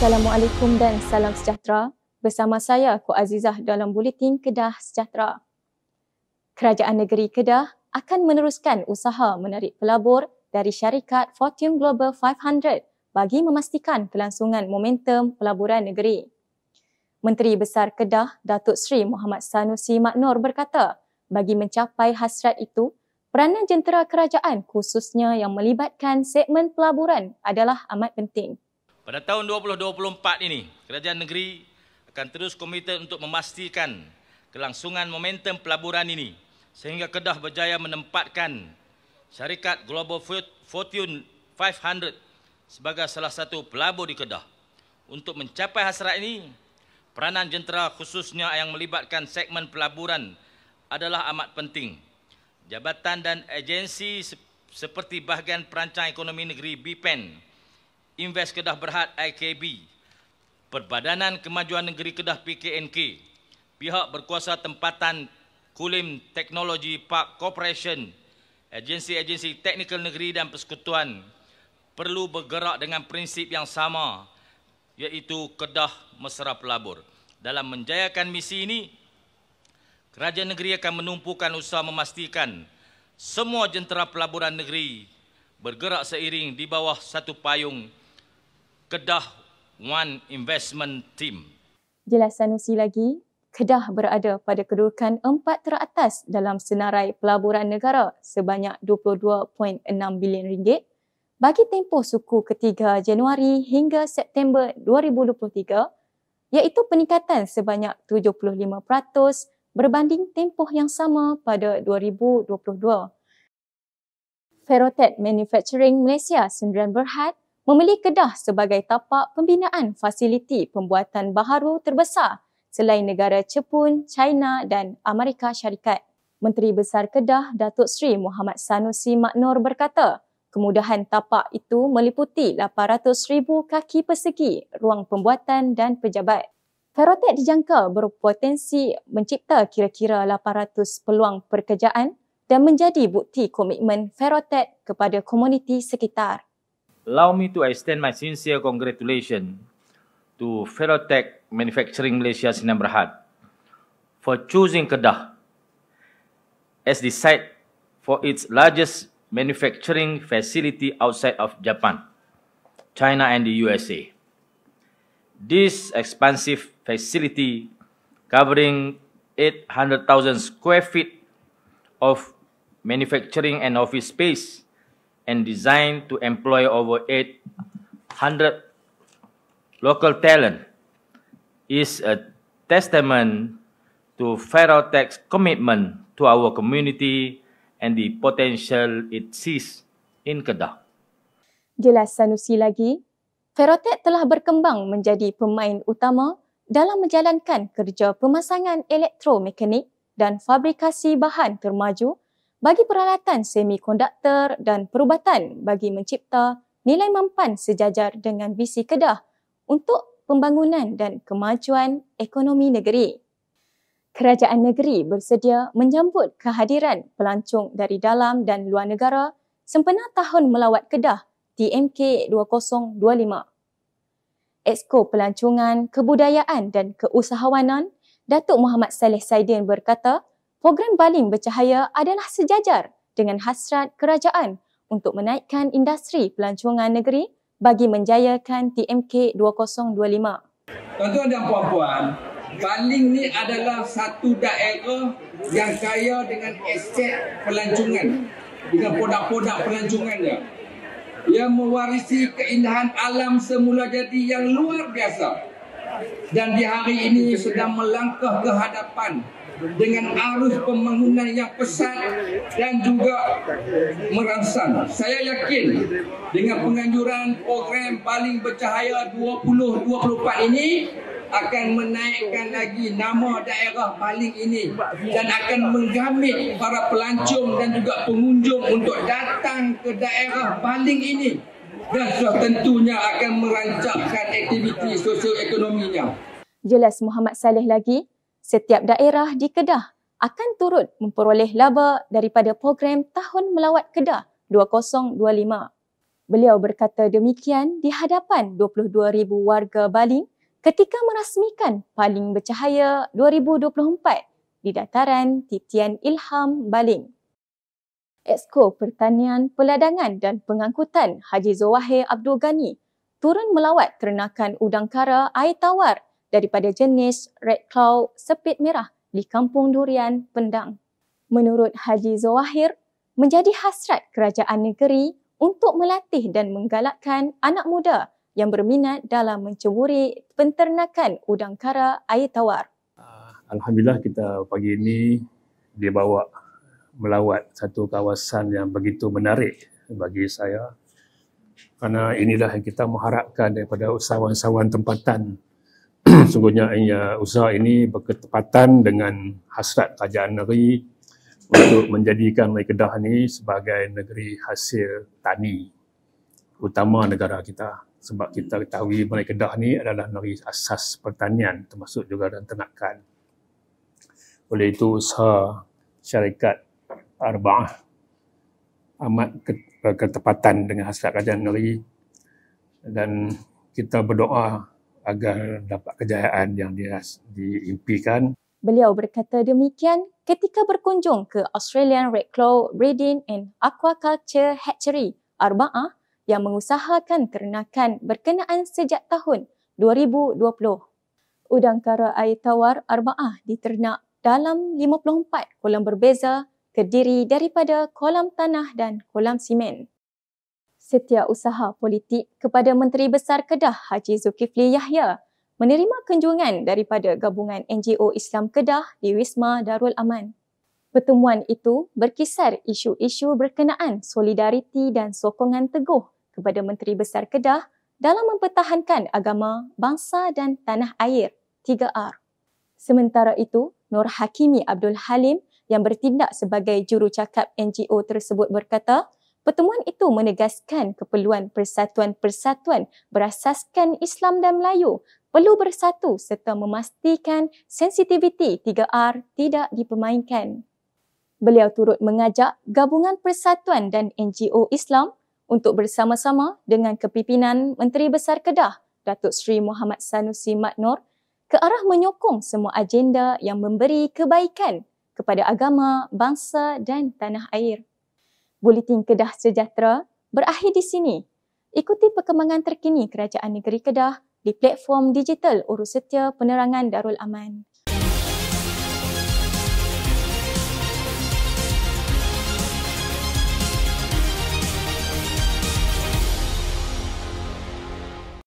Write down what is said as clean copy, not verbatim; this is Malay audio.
Assalamualaikum dan salam sejahtera. Bersama saya, Ko Azizah dalam Buletin Kedah Sejahtera. Kerajaan Negeri Kedah akan meneruskan usaha menarik pelabur dari syarikat Fortune Global 500 bagi memastikan kelangsungan momentum pelaburan negeri. Menteri Besar Kedah, Datuk Seri Muhammad Sanusi Maknor berkata, bagi mencapai hasrat itu, peranan jentera kerajaan khususnya yang melibatkan segmen pelaburan adalah amat penting. Pada tahun 2024 ini, kerajaan negeri akan terus komited untuk memastikan kelangsungan momentum pelaburan ini sehingga Kedah berjaya menempatkan syarikat Global Fortune 500 sebagai salah satu pelabur di Kedah. Untuk mencapai hasrat ini, peranan jentera khususnya yang melibatkan segmen pelaburan adalah amat penting. Jabatan dan agensi seperti Bahagian Perancang Ekonomi Negeri BPEN, Invest Kedah Berhad IKB, Perbadanan Kemajuan Negeri Kedah PKNK, pihak berkuasa tempatan Kulim Teknologi Park Corporation, agensi-agensi teknikal negeri dan persekutuan perlu bergerak dengan prinsip yang sama, iaitu Kedah Mesra Pelabur. Dalam menjayakan misi ini, kerajaan negeri akan menumpukan usaha memastikan semua jentera pelaburan negeri bergerak seiring di bawah satu payung Kedah One Investment Team. Jelas Sanusi lagi, Kedah berada pada kedudukan 4 teratas dalam senarai pelaburan negara sebanyak RM22.6 bilion bagi tempoh suku ketiga Januari hingga September 2023, iaitu peningkatan sebanyak 75% berbanding tempoh yang sama pada 2022. Ferrotek Manufacturing Malaysia Sdn Berhad memilih Kedah sebagai tapak pembinaan fasiliti pembuatan baharu terbesar selain negara Jepun, China dan Amerika Syarikat. Menteri Besar Kedah, Datuk Seri Muhammad Sanusi Maknor berkata, kemudahan tapak itu meliputi 800,000 kaki persegi ruang pembuatan dan pejabat. Ferrotek dijangka berpotensi mencipta kira-kira 800 peluang pekerjaan dan menjadi bukti komitmen Ferrotek kepada komuniti sekitar. Allow me to extend my sincere congratulations to Ferrotek Manufacturing Malaysia Sdn Berhad for choosing Kedah as the site for its largest manufacturing facility outside of Japan, China and the USA. This expansive facility covering 800,000 square feet of manufacturing and office space and designed to employ over 800 local talent is a testament to Ferrotek's commitment to our community and the potential it sees in Kedah. Jelas Sanusi lagi, Ferrotek telah berkembang menjadi pemain utama dalam menjalankan kerja pemasangan elektromekanik dan fabrikasi bahan termaju bagi peralatan semikonduktor dan perubatan bagi mencipta nilai mampan sejajar dengan visi Kedah untuk pembangunan dan kemajuan ekonomi negeri. Kerajaan negeri bersedia menyambut kehadiran pelancong dari dalam dan luar negara sempena Tahun Melawat Kedah TMK 2025. Exko Pelancongan, Kebudayaan dan Keusahawanan Datuk Muhammad Saleh Saidin berkata, program Baling Bercahaya adalah sejajar dengan hasrat kerajaan untuk menaikkan industri pelancongan negeri bagi menjayakan TMK 2025. Tuan-tuan dan puan-puan, Baling ni adalah satu daerah yang kaya dengan aset pelancongan, dengan produk-produk pelancongannya. Ia mewarisi keindahan alam semula jadi yang luar biasa. Dan di hari ini sedang melangkah ke hadapan dengan arus pembangunan yang pesat dan juga merangsang. Saya yakin dengan penganjuran program Baling Bercahaya 2024 ini akan menaikkan lagi nama daerah Baling ini dan akan menggamit para pelancong dan juga pengunjung untuk datang ke daerah Baling ini. Dan sudah tentunya akan merancangkan aktiviti sosioekonominya. Jelas Muhammad Saleh lagi, setiap daerah di Kedah akan turut memperoleh laba daripada program Tahun Melawat Kedah 2025. Beliau berkata demikian di hadapan 22,000 warga Baling ketika merasmikan Paling Bercahaya 2024 di dataran Titian Ilham Baling. Exco Pertanian, Peladangan dan Pengangkutan Haji Zawahir Abdul Ghani turun melawat ternakan udang kara air tawar daripada jenis Red Cloud sepit merah di Kampung Durian, Pendang. Menurut Haji Zawahir, menjadi hasrat kerajaan negeri untuk melatih dan menggalakkan anak muda yang berminat dalam menceburi penternakan udang kara air tawar. Alhamdulillah kita pagi ini dibawa melawat satu kawasan yang begitu menarik bagi saya, kerana inilah yang kita mengharapkan daripada usahawan-usahawan tempatan. Sungguhnya usaha ini berketepatan dengan hasrat kerajaan negeri untuk menjadikan negeri Kedah ini sebagai negeri hasil tani utama negara kita. Sebab kita ketahui negeri Kedah ini adalah negeri asas pertanian termasuk juga dan ternakan. Oleh itu usaha syarikat Arba'ah amat berketepatan dengan hasrat kerajaan negeri dan kita berdoa agar dapat kejayaan yang diimpikan. Beliau berkata demikian ketika berkunjung ke Australian Red Claw Breeding and Aquaculture Hatchery Arba'ah yang mengusahakan ternakan berkenaan sejak tahun 2020. Udang kara air tawar Arba'ah diternak dalam 54 kolam berbeza terdiri daripada kolam tanah dan kolam simen. Setiausaha politik kepada Menteri Besar Kedah Haji Zulkifli Yahya menerima kunjungan daripada gabungan NGO Islam Kedah di Wisma Darul Aman. Pertemuan itu berkisar isu-isu berkenaan solidariti dan sokongan teguh kepada Menteri Besar Kedah dalam mempertahankan agama, bangsa dan tanah air, 3R. Sementara itu, Nur Hakimi Abdul Halim yang bertindak sebagai jurucakap NGO tersebut berkata, pertemuan itu menegaskan keperluan persatuan-persatuan berasaskan Islam dan Melayu perlu bersatu serta memastikan sensitiviti 3R tidak dipermainkan. Beliau turut mengajak gabungan persatuan dan NGO Islam untuk bersama-sama dengan kepimpinan Menteri Besar Kedah, Datuk Seri Muhammad Sanusi Mat Noor, ke arah menyokong semua agenda yang memberi kebaikan kepada agama, bangsa dan tanah air. Buletin Kedah Sejahtera berakhir di sini. Ikuti perkembangan terkini Kerajaan Negeri Kedah di platform digital Urus Setia Penerangan Darul Aman.